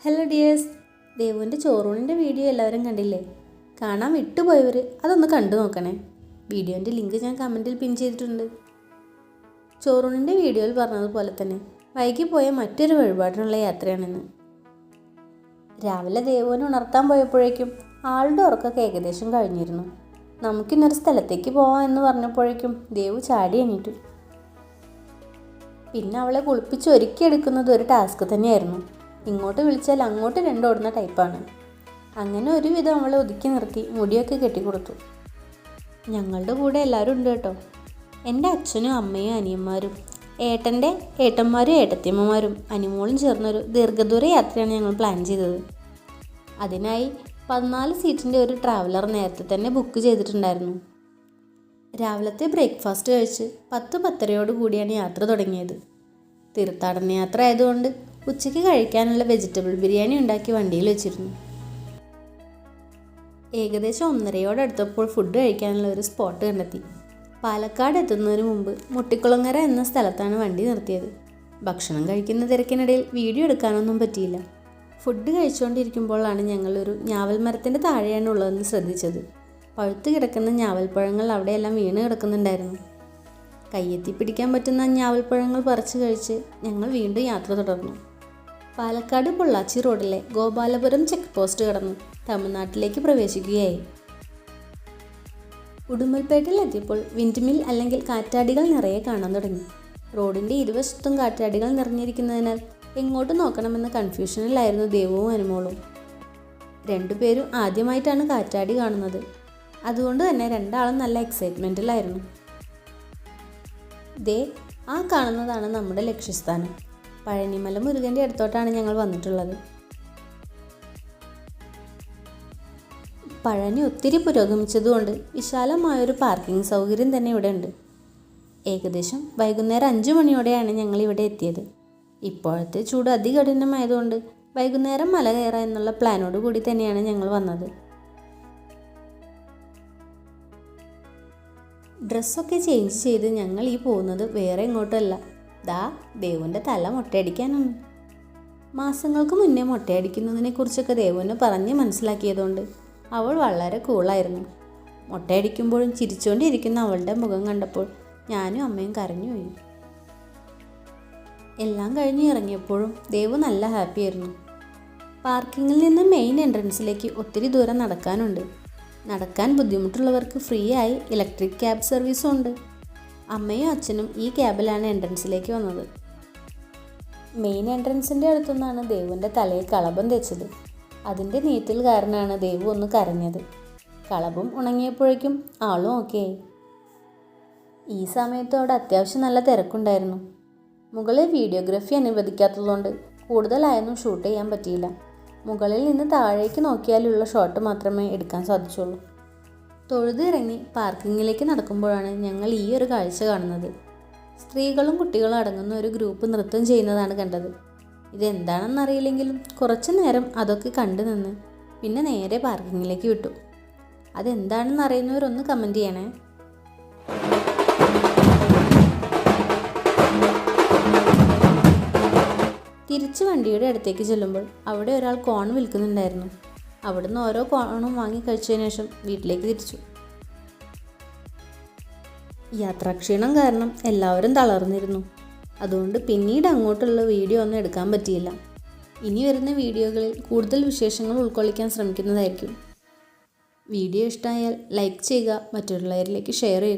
Hello dears, ദേവുവിൻ്റെ ചോറൂണിൻ്റെ video എല്ലാവരും കണ്ടില്ലേ? കാണാൻ വിട്ടുപോയവർ അതൊന്ന് കണ്ടു നോക്കണേ. വീഡിയോൻ്റെ ലിങ്ക് ഞാൻ കമൻറ്റിൽ പിൻ ചെയ്തിട്ടുണ്ട്. ചോറൂണിൻ്റെ വീഡിയോയിൽ പറഞ്ഞതുപോലെ തന്നെ വൈകി പോയ മറ്റൊരു വഴിപാടിനുള്ള യാത്രയാണിന്ന്. രാവിലെ ദേവുവിനെ ഉണർത്താൻ പോയപ്പോഴേക്കും ആളുടെ ഉറക്കമൊക്കെ ഏകദേശം കഴിഞ്ഞിരുന്നു. നമുക്കിന്നൊരു സ്ഥലത്തേക്ക് പോവാം എന്ന് പറഞ്ഞപ്പോഴേക്കും ദേവു ചാടി എണീറ്റു. പിന്നെ അവളെ കുളിപ്പിച്ച് ഒരുക്കിയെടുക്കുന്നത് ഒരു ടാസ്ക് തന്നെയായിരുന്നു. ഇങ്ങോട്ട് വിളിച്ചാൽ അങ്ങോട്ട് രണ്ടോടുന്ന ടൈപ്പാണ്. അങ്ങനെ ഒരുവിധം അവളെ ഒതുക്കി നിർത്തി മുടിയൊക്കെ കെട്ടിക്കൊടുത്തു. ഞങ്ങളുടെ കൂടെ എല്ലാവരും ഉണ്ട് കേട്ടോ. എൻ്റെ അച്ഛനും അമ്മയും അനിയന്മാരും, ഏട്ടൻ്റെ ഏട്ടന്മാരും ഏട്ടത്തിയമ്മമാരും അനിമോളും ചേർന്നൊരു ദീർഘദൂര യാത്രയാണ് ഞങ്ങൾ പ്ലാൻ ചെയ്തത്. അതിനായി 14 സീറ്റിൻ്റെ ഒരു ട്രാവലർ നേരത്തെ തന്നെ ബുക്ക് ചെയ്തിട്ടുണ്ടായിരുന്നു. രാവിലത്തെ ബ്രേക്ക്ഫാസ്റ്റ് കഴിച്ച് 10-10:30 കൂടിയാണ് യാത്ര തുടങ്ങിയത്. തീർത്ഥാടന യാത്ര ആയതുകൊണ്ട് ഉച്ചയ്ക്ക് കഴിക്കാനുള്ള വെജിറ്റബിൾ ബിരിയാണി ഉണ്ടാക്കി വണ്ടിയിൽ വെച്ചിരുന്നു. ഏകദേശം 1:30 അടുത്തപ്പോൾ ഫുഡ് കഴിക്കാനുള്ള ഒരു സ്പോട്ട് കണ്ടെത്തി. പാലക്കാട് എത്തുന്നതിന് മുമ്പ് മുട്ടിക്കുളങ്ങര എന്ന സ്ഥലത്താണ് വണ്ടി നിർത്തിയത്. ഭക്ഷണം കഴിക്കുന്ന തിരക്കിനിടയിൽ വീഡിയോ എടുക്കാനൊന്നും പറ്റിയില്ല. ഫുഡ് കഴിച്ചുകൊണ്ടിരിക്കുമ്പോഴാണ് ഞങ്ങളൊരു ഞാവൽ മരത്തിൻ്റെ താഴെയാണ് ഉള്ളതെന്ന് ശ്രദ്ധിച്ചത്. പഴുത്ത് കിടക്കുന്ന ഞാവൽപ്പഴങ്ങൾ അവിടെയെല്ലാം വീണ് കിടക്കുന്നുണ്ടായിരുന്നു. കയ്യെത്തി പിടിക്കാൻ പറ്റുന്ന ഞാവൽപ്പഴങ്ങൾ പറിച്ചു കഴിച്ച് ഞങ്ങൾ വീണ്ടും യാത്ര തുടർന്നു. പാലക്കാട് പൊള്ളാച്ചി റോഡിലെ ഗോപാലപുരം ചെക്ക് പോസ്റ്റ് കടന്നു തമിഴ്നാട്ടിലേക്ക് പ്രവേശിക്കുകയായി. ഉടുമ്പൽപേട്ടിൽ എത്തിയപ്പോൾ വിൻഡ് മിൽ അല്ലെങ്കിൽ കാറ്റാടികൾ നിറയെ കാണാൻ തുടങ്ങി. റോഡിൻ്റെ ഇരുവശത്തും കാറ്റാടികൾ നിറഞ്ഞിരിക്കുന്നതിനാൽ എങ്ങോട്ട് നോക്കണമെന്ന കൺഫ്യൂഷനിലായിരുന്നു ദേവുവും അനുമോളും. രണ്ടുപേരും ആദ്യമായിട്ടാണ് കാറ്റാടി കാണുന്നത്. അതുകൊണ്ട് തന്നെ രണ്ടാളും നല്ല എക്സൈറ്റ്മെൻറ്റിലായിരുന്നു. ദേ, ആ കാണുന്നതാണ് നമ്മുടെ ലക്ഷ്യസ്ഥാനം. പഴനിമല മുരുകൻ്റെ അടുത്തോട്ടാണ് ഞങ്ങൾ വന്നിട്ടുള്ളത്. പഴനി ഒത്തിരി പുരോഗമിച്ചതുകൊണ്ട് വിശാലമായൊരു പാർക്കിംഗ് സൗകര്യം തന്നെ ഇവിടെ ഉണ്ട്. ഏകദേശം വൈകുന്നേരം 5 മണിയോടെയാണ് ഞങ്ങൾ ഇവിടെ എത്തിയത്. ഇപ്പോഴത്തെ ചൂട് അതികഠിനമായതുകൊണ്ട് വൈകുന്നേരം മല കയറാം എന്നുള്ള പ്ലാനോട് കൂടി തന്നെയാണ് ഞങ്ങൾ വന്നത്. ഡ്രസ്സൊക്കെ ചേഞ്ച് ചെയ്ത് ഞങ്ങൾ ഈ പോകുന്നത് വേറെ എങ്ങോട്ടല്ല, ദേവുവിൻ്റെ തല മൊട്ടയടിക്കാനാണ്. മാസങ്ങൾക്ക് മുന്നേ മൊട്ടയടിക്കുന്നതിനെക്കുറിച്ചൊക്കെ ദേവുവിനെ പറഞ്ഞ് മനസ്സിലാക്കിയതുകൊണ്ട് അവൾ വളരെ കൂളായിരുന്നു. മൊട്ടയടിക്കുമ്പോഴും ചിരിച്ചുകൊണ്ടിരിക്കുന്ന അവളുടെ മുഖം കണ്ടപ്പോൾ ഞാനും അമ്മയും കരഞ്ഞുപോയി. എല്ലാം കഴിഞ്ഞ് ഇറങ്ങിയപ്പോഴും ദേവു നല്ല ഹാപ്പിയായിരുന്നു. പാർക്കിങ്ങിൽ നിന്ന് മെയിൻ എൻട്രൻസിലേക്ക് ഒത്തിരി ദൂരം നടക്കാനുണ്ട്. നടക്കാൻ ബുദ്ധിമുട്ടുള്ളവർക്ക് ഫ്രീ ആയി ഇലക്ട്രിക് ക്യാബ് സർവീസും ഉണ്ട്. അമ്മയും അച്ഛനും ഈ ക്യാബിലാണ് എൻട്രൻസിലേക്ക് വന്നത്. മെയിൻ എൻട്രൻസിൻ്റെ അടുത്തുനിന്നാണ് ദേവുവിൻ്റെ തലയിൽ കളഭം തേച്ചത്. അതിൻ്റെ നീറ്റൽ കാരണമാണ് ദേവു ഒന്ന് കരഞ്ഞത്. കളഭം ഉണങ്ങിയപ്പോഴേക്കും ആളും ഓക്കെ ആയി. ഈ സമയത്ത് അവിടെ അത്യാവശ്യം നല്ല തിരക്കുണ്ടായിരുന്നു. മുകളിൽ വീഡിയോഗ്രാഫി അനുവദിക്കാത്തതുകൊണ്ട് കൂടുതലായൊന്നും ഷൂട്ട് ചെയ്യാൻ പറ്റിയില്ല. മുകളിൽ നിന്ന് താഴേക്ക് നോക്കിയാലുള്ള ഷോട്ട് മാത്രമേ എടുക്കാൻ സാധിച്ചുള്ളൂ. തൊഴുതിറങ്ങി പാർക്കിങ്ങിലേക്ക് നടക്കുമ്പോഴാണ് ഞങ്ങൾ ഈ ഒരു കാഴ്ച കാണുന്നത്. സ്ത്രീകളും കുട്ടികളും അടങ്ങുന്ന ഒരു ഗ്രൂപ്പ് നൃത്തം ചെയ്യുന്നതാണ് കണ്ടത്. ഇതെന്താണെന്നറിയില്ലെങ്കിലും കുറച്ചു നേരം അതൊക്കെ കണ്ടു നിന്ന് പിന്നെ നേരെ പാർക്കിങ്ങിലേക്ക് വിട്ടു. അതെന്താണെന്ന് അറിയുന്നവരൊന്ന് കമൻറ്റ് ചെയ്യണേ. തിരിച്ച് വണ്ടിയുടെ അടുത്തേക്ക് ചെല്ലുമ്പോൾ അവിടെ ഒരാൾ കോൺ വിൽക്കുന്നുണ്ടായിരുന്നു. അവിടുന്ന് ഓരോ കോണും വാങ്ങി കഴിച്ചതിന് ശേഷം വീട്ടിലേക്ക് തിരിച്ചു. യാത്രാക്ഷീണം കാരണം എല്ലാവരും തളർന്നിരുന്നു. അതുകൊണ്ട് പിന്നീട് അങ്ങോട്ടുള്ള വീഡിയോ ഒന്നും എടുക്കാൻ പറ്റിയില്ല. ഇനി വരുന്ന വീഡിയോകളിൽ കൂടുതൽ വിശേഷങ്ങൾ ഉൾക്കൊള്ളിക്കാൻ ശ്രമിക്കുന്നതായിരിക്കും. വീഡിയോ ഇഷ്ടമായാൽ ലൈക്ക് ചെയ്യുക, മറ്റുള്ളവരിലേക്ക് ഷെയർ ചെയ്യുക.